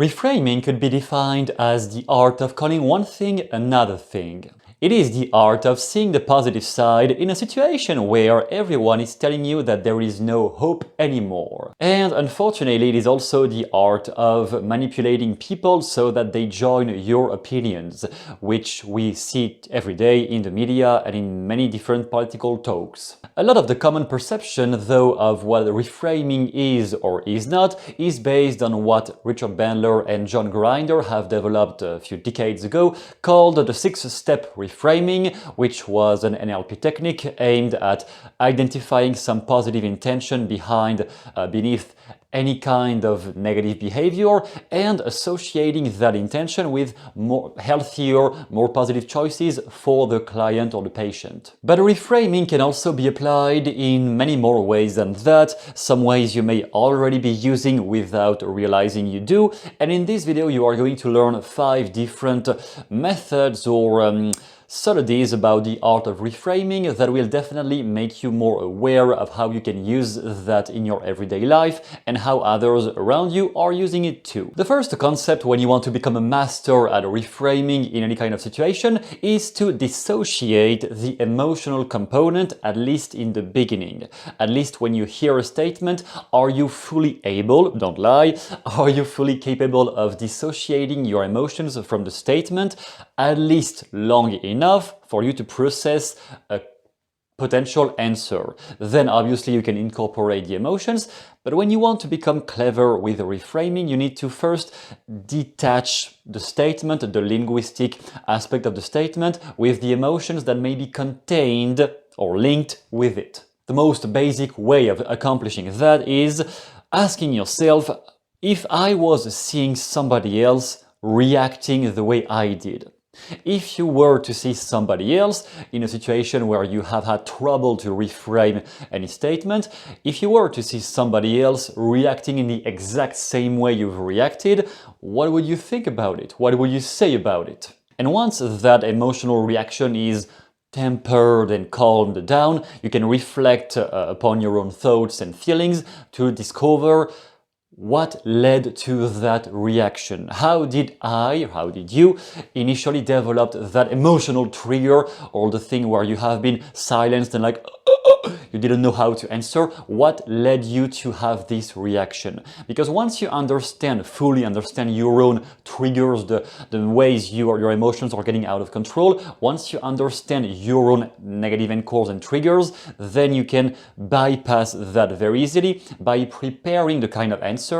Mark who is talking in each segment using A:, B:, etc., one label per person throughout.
A: Reframing could be defined as the art of calling one thing another thing. It is the art of seeing the positive side in a situation where everyone is telling you that there is no hope anymore. And unfortunately, it is also the art of manipulating people so that they join your opinions, which we see every day in the media and in many different political talks. A lot of the common perception, though, of what reframing is or is not is based on what Richard Bandler and John Grinder have developed a few decades ago, called the 6-step reframing, which was an NLP technique aimed at identifying some positive intention beneath any kind of negative behavior and associating that intention with more healthier, more positive choices for the client or the patient. But reframing can also be applied in many more ways than that, some ways you may already be using without realizing you do, and in this video you are going to learn 5 different methods or subtleties about the art of reframing that will definitely make you more aware of how you can use that in your everyday life and how others around you are using it too. The first concept when you want to become a master at reframing in any kind of situation is to dissociate the emotional component, at least in the beginning. At least when you hear a statement, are you fully able, don't lie, are you fully capable of dissociating your emotions from the statement, at least long enough for you to process a potential answer. Then obviously you can incorporate the emotions, but when you want to become clever with reframing, you need to first detach the statement, the linguistic aspect of the statement, with the emotions that may be contained or linked with it. The most basic way of accomplishing that is asking yourself, if I was seeing somebody else reacting the way I did, if you were to see somebody else in a situation where you have had trouble to reframe any statement, if you were to see somebody else reacting in the exact same way you've reacted, what would you think about it? What would you say about it? And once that emotional reaction is tempered and calmed down, you can reflect upon your own thoughts and feelings to discover what led to that reaction. How did you initially develop that emotional trigger, or the thing where you have been silenced and like you didn't know how to answer? What led you to have this reaction? Because once you fully understand your own triggers, the ways your emotions are getting out of control, once you understand your own negative anchors and triggers, then you can bypass that very easily by preparing the kind of answers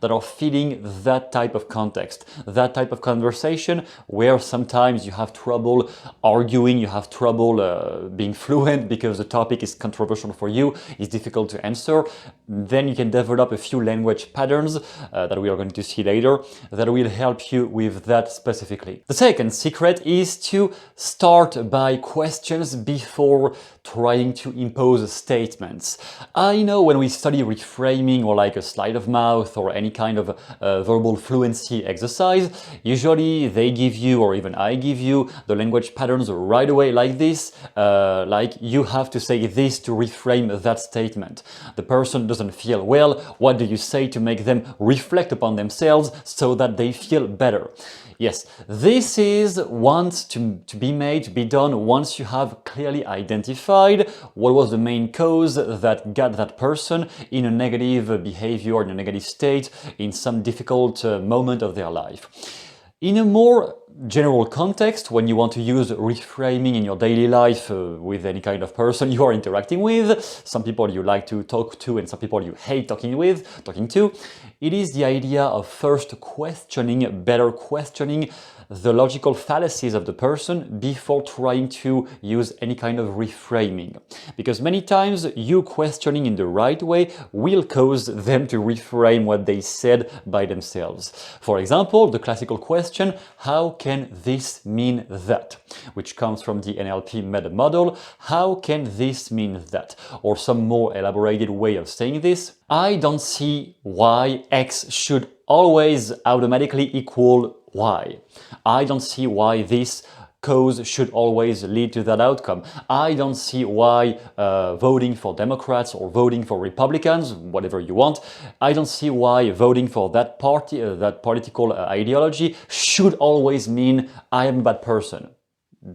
A: that are fitting that type of context, that type of conversation where sometimes you have trouble arguing, you have trouble being fluent because the topic is controversial for you, is difficult to answer. Then you can develop a few language patterns that we are going to see later that will help you with that specifically. The second secret is to start by questions before trying to impose statements. I know when we study reframing or like a sleight of mouth or any kind of verbal fluency exercise, usually they give you, or even I give you, the language patterns right away like this, like you have to say this to reframe that statement. The person doesn't feel well, what do you say to make them reflect upon themselves so that they feel better? Yes, this is to be done once you have clearly identified what was the main cause that got that person in a negative behavior, in a negative state, in some difficult moment of their life. In a more general context, when you want to use reframing in your daily life with any kind of person you are interacting with, some people you like to talk to and some people you hate talking to, it is the idea of first better questioning the logical fallacies of the person before trying to use any kind of reframing. Because many times you questioning in the right way will cause them to reframe what they said by themselves. For example, the classical question, how can this mean that? Which comes from the NLP meta model. How can this mean that? Or some more elaborated way of saying this. I don't see why X should always automatically equal Y. I don't see why this cause should always lead to that outcome. I don't see why voting for Democrats or voting for Republicans, whatever you want, I don't see why voting for that party, that political ideology should always mean I am a bad person.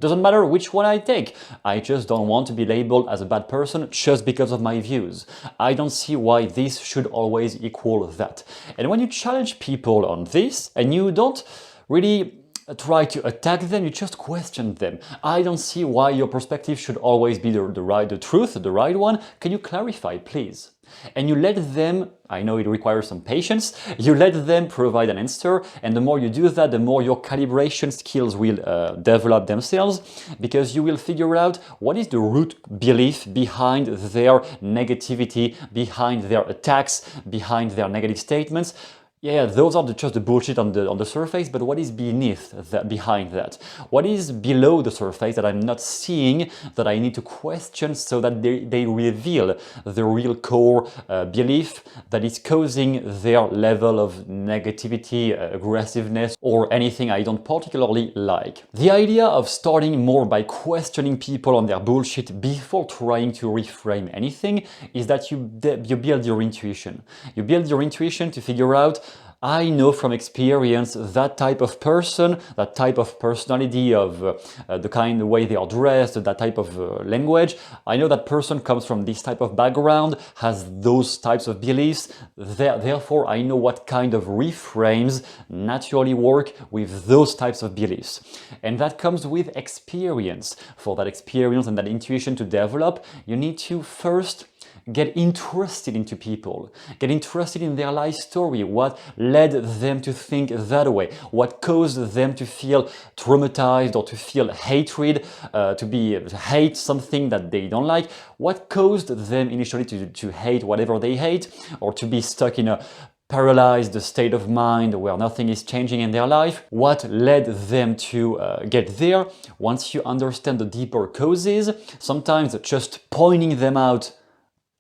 A: Doesn't matter which one I take. I just don't want to be labeled as a bad person just because of my views. I don't see why this should always equal that. And when you challenge people on this and you don't really try to attack them, you just question them. I don't see why your perspective should always be the truth, the right one. Can you clarify, please? And you let them, I know it requires some patience, you let them provide an answer, and the more you do that, the more your calibration skills will develop themselves, because you will figure out what is the root belief behind their negativity, behind their attacks, behind their negative statements. Yeah, those are just the bullshit on the surface, but what is beneath that, behind that? What is below the surface that I'm not seeing, that I need to question, so that they reveal the real core belief that is causing their level of negativity, aggressiveness, or anything I don't particularly like. The idea of starting more by questioning people on their bullshit before trying to reframe anything is that you build your intuition. You build your intuition to figure out, I know from experience that type of person, that type of personality, of the way they are dressed, that type of language. I know that person comes from this type of background, has those types of beliefs. Therefore, I know what kind of reframes naturally work with those types of beliefs. And that comes with experience. For that experience and that intuition to develop, you need to first get interested into people, get interested in their life story, what led them to think that way, what caused them to feel traumatized or to feel hatred, to hate something that they don't like, what caused them initially to hate whatever they hate, or to be stuck in a paralyzed state of mind where nothing is changing in their life, what led them to get there. Once you understand the deeper causes, sometimes just pointing them out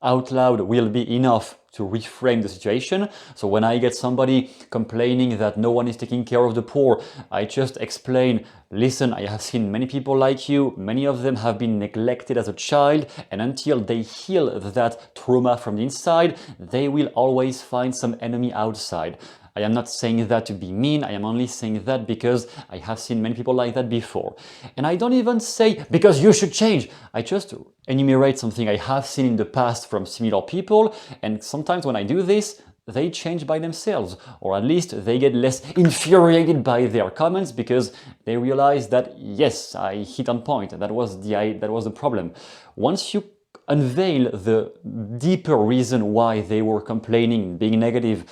A: loud will be enough to reframe the situation. So when I get somebody complaining that no one is taking care of the poor, I just explain, listen, I have seen many people like you, many of them have been neglected as a child, and until they heal that trauma from the inside, they will always find some enemy outside. I am not saying that to be mean, I am only saying that because I have seen many people like that before. And I don't even say, because you should change. I just enumerate something I have seen in the past from similar people, and sometimes when I do this, they change by themselves, or at least they get less infuriated by their comments because they realize that, yes, I hit on point, that was the problem. Once you unveil the deeper reason why they were complaining, being negative,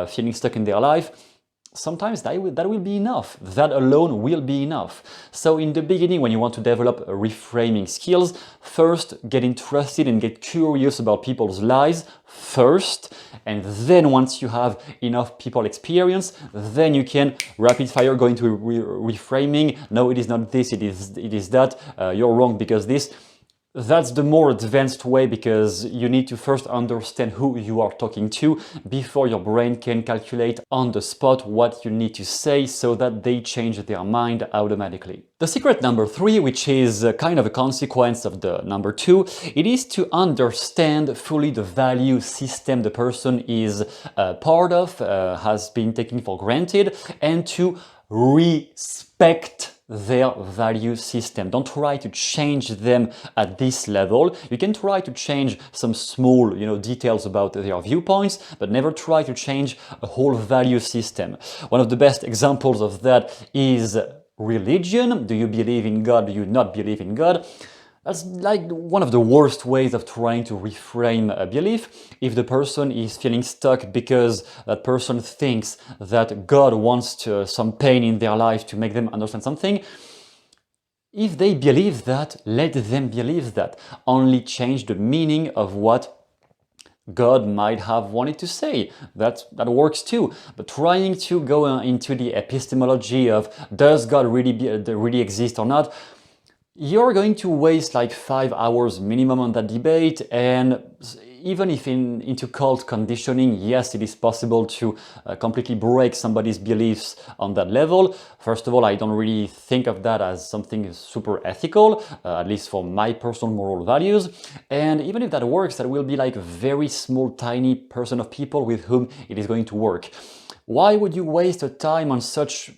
A: feeling stuck in their life, sometimes that will be enough. That alone will be enough. So in the beginning, when you want to develop reframing skills, first get interested and get curious about people's lives first, and then once you have enough people experience, then you can rapid fire go into reframing. No, it is not this, it is that, you're wrong because this. That's the more advanced way, because you need to first understand who you are talking to before your brain can calculate on the spot what you need to say so that they change their mind automatically. The secret number 3, which is kind of a consequence of the number 2, it is to understand fully the value system the person is part of, has been taken for granted, and to respect their value system. Don't try to change them at this level. You can try to change some small, details about their viewpoints, but never try to change a whole value system. One of the best examples of that is religion. Do you believe in God? Do you not believe in God? That's like one of the worst ways of trying to reframe a belief. If the person is feeling stuck because that person thinks that God wants some pain in their life to make them understand something, if they believe that, let them believe that. Only change the meaning of what God might have wanted to say. That works too. But trying to go into the epistemology of does God really exist or not, you're going to waste like 5 hours minimum on that debate, and even if into cult conditioning, yes, it is possible to completely break somebody's beliefs on that level. First of all, I don't really think of that as something super ethical, at least for my personal moral values. And even if that works, that will be like a very small, tiny percent of people with whom it is going to work. Why would you waste your time on such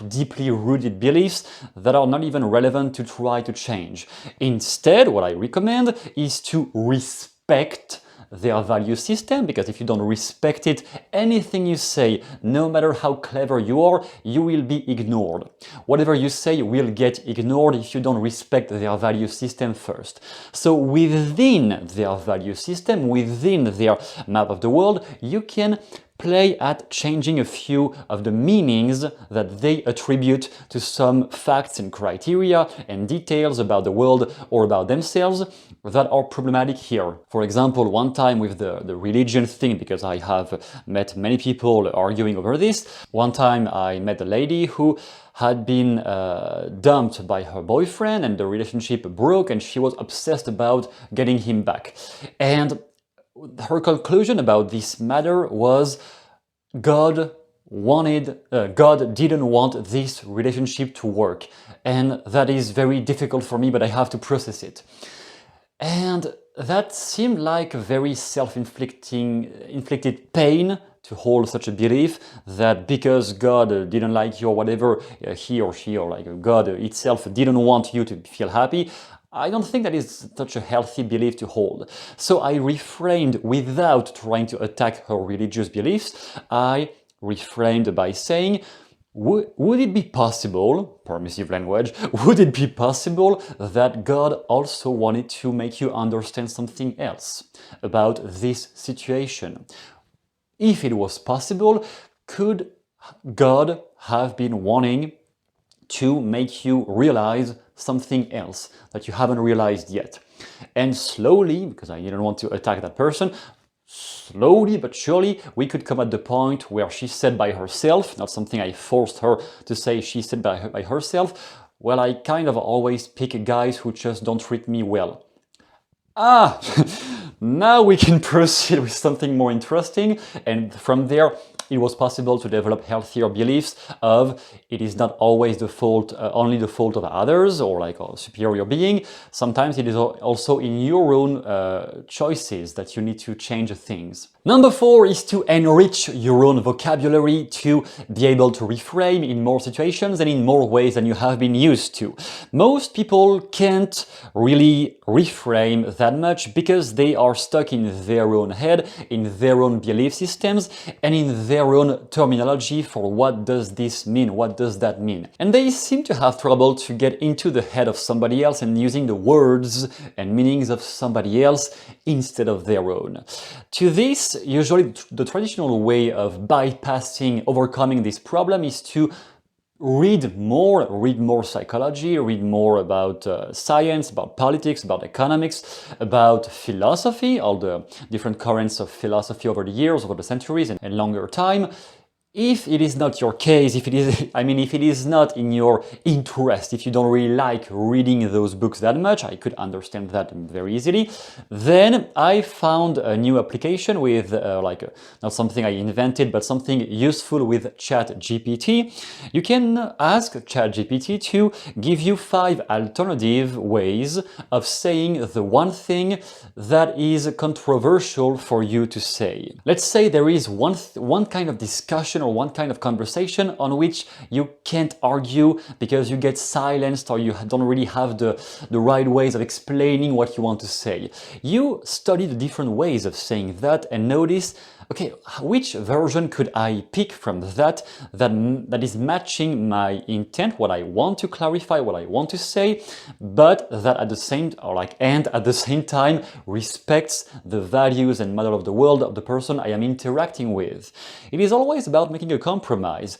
A: deeply rooted beliefs that are not even relevant to try to change? Instead, what I recommend is to respect their value system, because if you don't respect it, anything you say, no matter how clever you are, you will be ignored. Whatever you say will get ignored if you don't respect their value system first. So within their value system, within their map of the world, you can play at changing a few of the meanings that they attribute to some facts and criteria and details about the world or about themselves that are problematic here. For example, one time with the religion thing, because I have met many people arguing over this, one time I met a lady who had been dumped by her boyfriend and the relationship broke, and she was obsessed about getting him back. And her conclusion about this matter was God didn't want this relationship to work, and that is very difficult for me, but I have to process it. And that seemed like a very inflicted pain to hold such a belief, that because God didn't like you or whatever, he or she or like God itself didn't want you to feel happy. I don't think that is such a healthy belief to hold. So I reframed, without trying to attack her religious beliefs, I reframed by saying, would it be possible, permissive language, would it be possible that God also wanted to make you understand something else about this situation? If it was possible, could God have been wanting to make you realize something else that you haven't realized yet? And slowly, because I didn't want to attack that person, slowly but surely we could come at the point where she said by herself, not something I forced her to say, she said by herself, well, I kind of always pick guys who just don't treat me well. Ah, now we can proceed with something more interesting, and from there it was possible to develop healthier beliefs of it is not always the fault, only the fault of others or like a superior being. Sometimes it is also in your own choices that you need to change things. Number 4 is to enrich your own vocabulary to be able to reframe in more situations and in more ways than you have been used to. Most people can't really reframe that much because they are stuck in their own head, in their own belief systems, and in their own terminology for what does this mean, what does that mean. And they seem to have trouble to get into the head of somebody else and using the words and meanings of somebody else instead of their own. To this, usually the traditional way of bypassing, overcoming this problem is to read more psychology, read more about science, about politics, about economics, about philosophy, all the different currents of philosophy over the years, over the centuries and longer time. If it is not your case, if it is not in your interest, if you don't really like reading those books that much, I could understand that very easily, then I found a new application with not something I invented, but something useful with ChatGPT. You can ask ChatGPT to give you 5 alternative ways of saying the one thing that is controversial for you to say. Let's say there is one kind of discussion or one kind of conversation on which you can't argue because you get silenced or you don't really have the right ways of explaining what you want to say. You study the different ways of saying that and notice, okay, which version could I pick from that is matching my intent, what I want to clarify, what I want to say, but that at the same time respects the values and model of the world of the person I am interacting with. It is always about making a compromise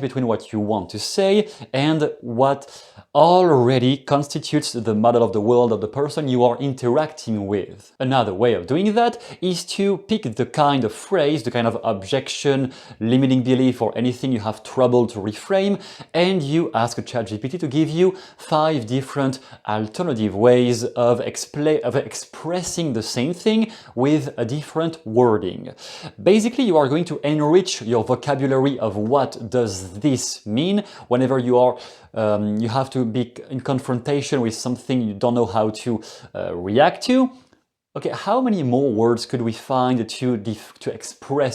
A: between what you want to say and what already constitutes the model of the world of the person you are interacting with. Another way of doing that is to pick the kind of phrase, the kind of objection, limiting belief, or anything you have trouble to reframe, and you ask ChatGPT to give you 5 different alternative ways of expressing the same thing with a different wording. Basically, you are going to enrich your vocabulary of what does this mean whenever you are you have to be in confrontation with something you don't know how to react to. Okay, how many more words could we find to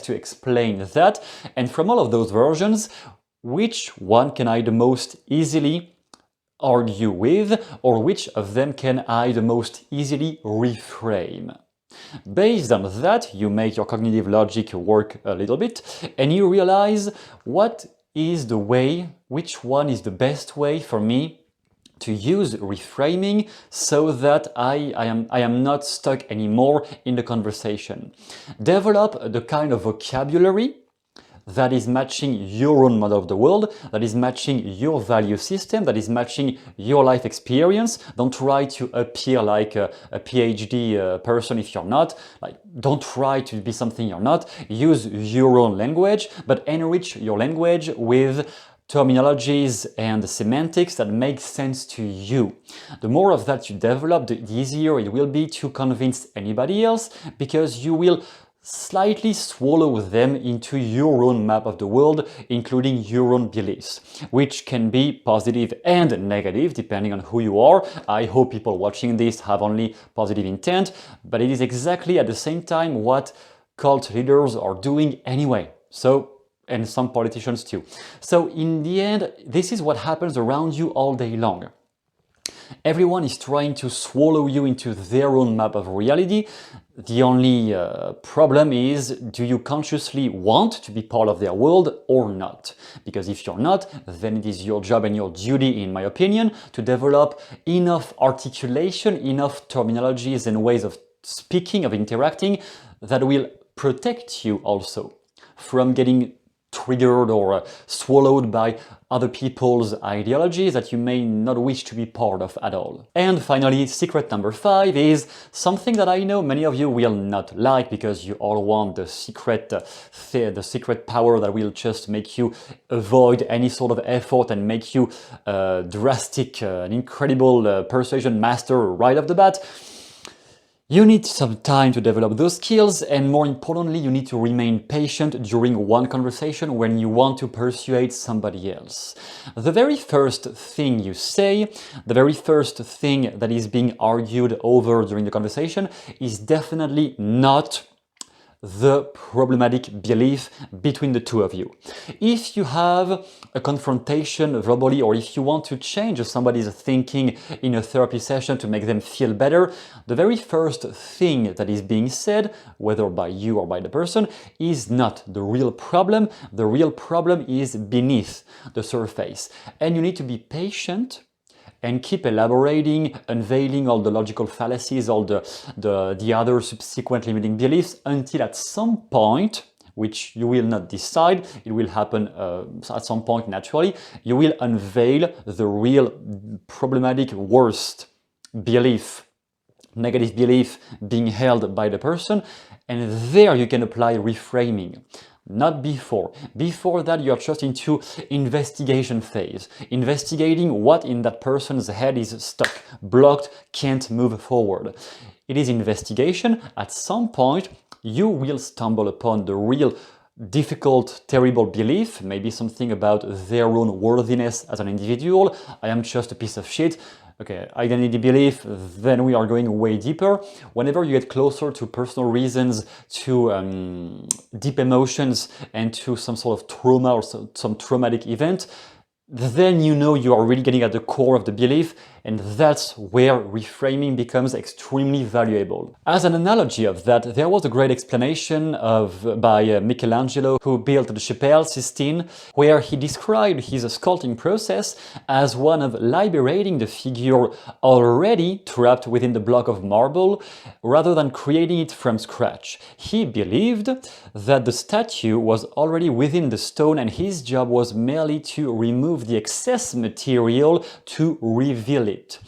A: explain that? And from all of those versions, which one can I the most easily argue with, or which of them can I the most easily reframe? Based on that, you make your cognitive logic work a little bit, and you realize what is the way, which one is the best way for me to use reframing so that I am not stuck anymore in the conversation. Develop the kind of vocabulary that is matching your own model of the world, that is matching your value system, that is matching your life experience. Don't try to appear like a PhD person if you're not. Like, don't try to be something you're not. Use your own language, but enrich your language with terminologies and semantics that make sense to you. The more of that you develop, the easier it will be to convince anybody else, because you will slightly swallow them into your own map of the world, including your own beliefs, which can be positive and negative depending on who you are. I hope people watching this have only positive intent, but it is exactly at the same time what cult leaders are doing anyway. And some politicians too. So in the end, this is what happens around you all day long. Everyone is trying to swallow you into their own map of reality. The only problem is, do you consciously want to be part of their world or not? Because if you're not, then it is your job and your duty, in my opinion, to develop enough articulation, enough terminologies and ways of speaking, of interacting, that will protect you also from getting triggered or swallowed by other people's ideologies that you may not wish to be part of at all. And finally, secret number 5 is something that I know many of you will not like, because you all want the secret power that will just make you avoid any sort of effort and make you drastic, an incredible persuasion master right off the bat. You need some time to develop those skills, and more importantly, you need to remain patient during one conversation when you want to persuade somebody else. The very first thing you say, the very first thing that is being argued over during the conversation is definitely not the problematic belief between the two of you. If you have a confrontation verbally, or if you want to change somebody's thinking in a therapy session to make them feel better, the very first thing that is being said, whether by you or by the person, is not the real problem. The real problem is beneath the surface. And you need to be patient and keep elaborating, unveiling all the logical fallacies, all the other subsequent limiting beliefs, until at some point, which you will not decide, it will happen at some point naturally, you will unveil the real problematic, worst belief, negative belief being held by the person, and there you can apply reframing. Not before. Before that, you're just into investigation phase, investigating what in that person's head is stuck, blocked, can't move forward. It is investigation. At some point, you will stumble upon the real difficult, terrible belief, maybe something about their own worthiness as an individual. I am just a piece of shit. Okay, identity belief, then we are going way deeper. Whenever you get closer to personal reasons, to deep emotions, and to some sort of trauma or some traumatic event, then you know you are really getting at the core of the belief, and that's where reframing becomes extremely valuable. As an analogy of that, there was a great explanation by Michelangelo, who built the Chapelle Sistine, where he described his sculpting process as one of liberating the figure already trapped within the block of marble, rather than creating it from scratch. He believed that the statue was already within the stone, and his job was merely to remove the excess material to reveal it. flipped.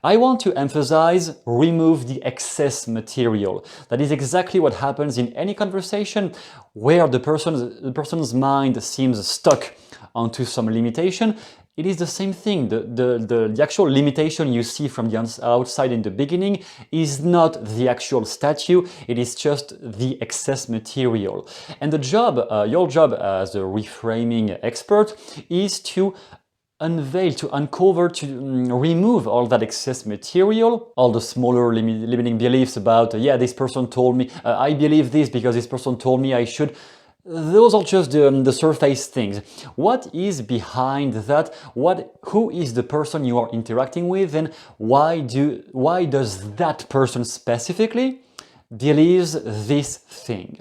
A: I want to emphasize remove the excess material. That is exactly what happens in any conversation where the person's mind seems stuck onto some limitation. It is the same thing. The actual limitation you see from the outside in the beginning is not the actual statue, it is just the excess material. And the job, your job as a reframing expert is to unveil, to uncover, to remove all that excess material, all the smaller limiting beliefs about, yeah, this person told me, I believe this because this person told me I should. Those are just the surface things. What is behind that? Who is the person you are interacting with, and why does that person specifically believes this thing?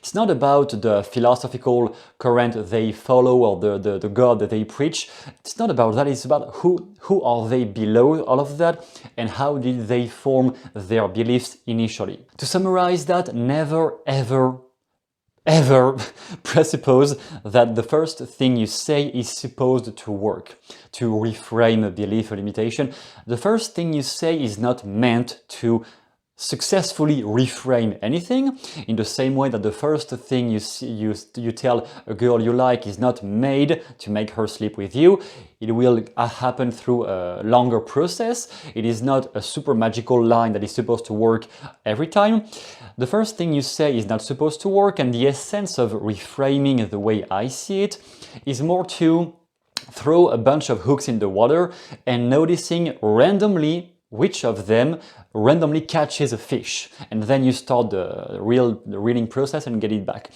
A: It's not about the philosophical current they follow or the God that they preach. It's not about that. It's about who are they below all of that and how did they form their beliefs initially. To summarize that, never ever presuppose that the first thing you say is supposed to work. To reframe a belief or limitation, the first thing you say is not meant to successfully reframe anything, in the same way that the first thing you tell a girl you like is not made to make her sleep with you. It will happen through a longer process. It is not a super magical line that is supposed to work every time. The first thing you say is not supposed to work, and the essence of reframing, the way I see it, is more to throw a bunch of hooks in the water and noticing randomly which of them randomly catches a fish, and then you start the reeling process and get it back.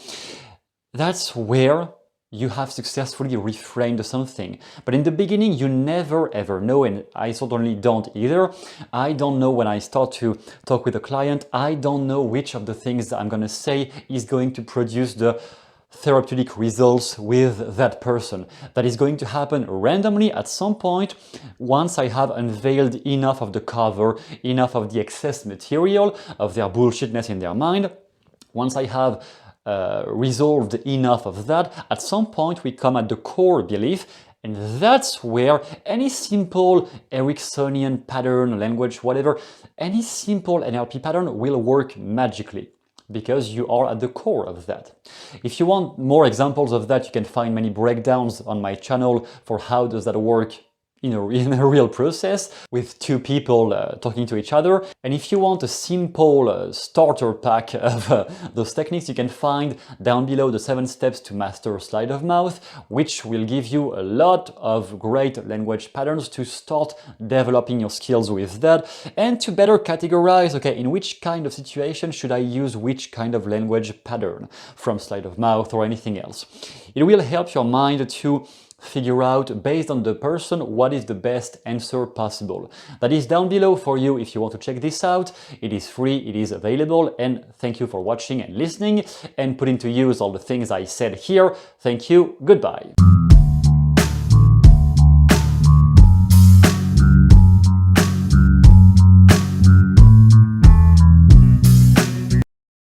A: That's where you have successfully reframed something. But in the beginning, you never ever know, and I certainly don't either. I don't know when I start to talk with a client, I don't know which of the things that I'm going to say is going to produce the therapeutic results with that person. That is going to happen randomly at some point once I have unveiled enough of the cover, enough of the excess material, of their bullshitness in their mind. Once I have resolved enough of that, at some point we come at the core belief, and that's where any simple Ericksonian pattern, language, whatever, any simple NLP pattern will work magically, because you are at the core of that. If you want more examples of that, you can find many breakdowns on my channel for how does that work in a real process with two people talking to each other. And if you want a simple starter pack of those techniques, you can find down below the 7 steps to master sleight of mouth, which will give you a lot of great language patterns to start developing your skills with that, and to better categorize, okay, in which kind of situation should I use which kind of language pattern from sleight of mouth or anything else. It will help your mind to figure out, based on the person, what is the best answer possible. That is down below for you if you want to check this out. It is free, it is available, and thank you for watching and listening and putting to use all the things I said here. Thank you, goodbye.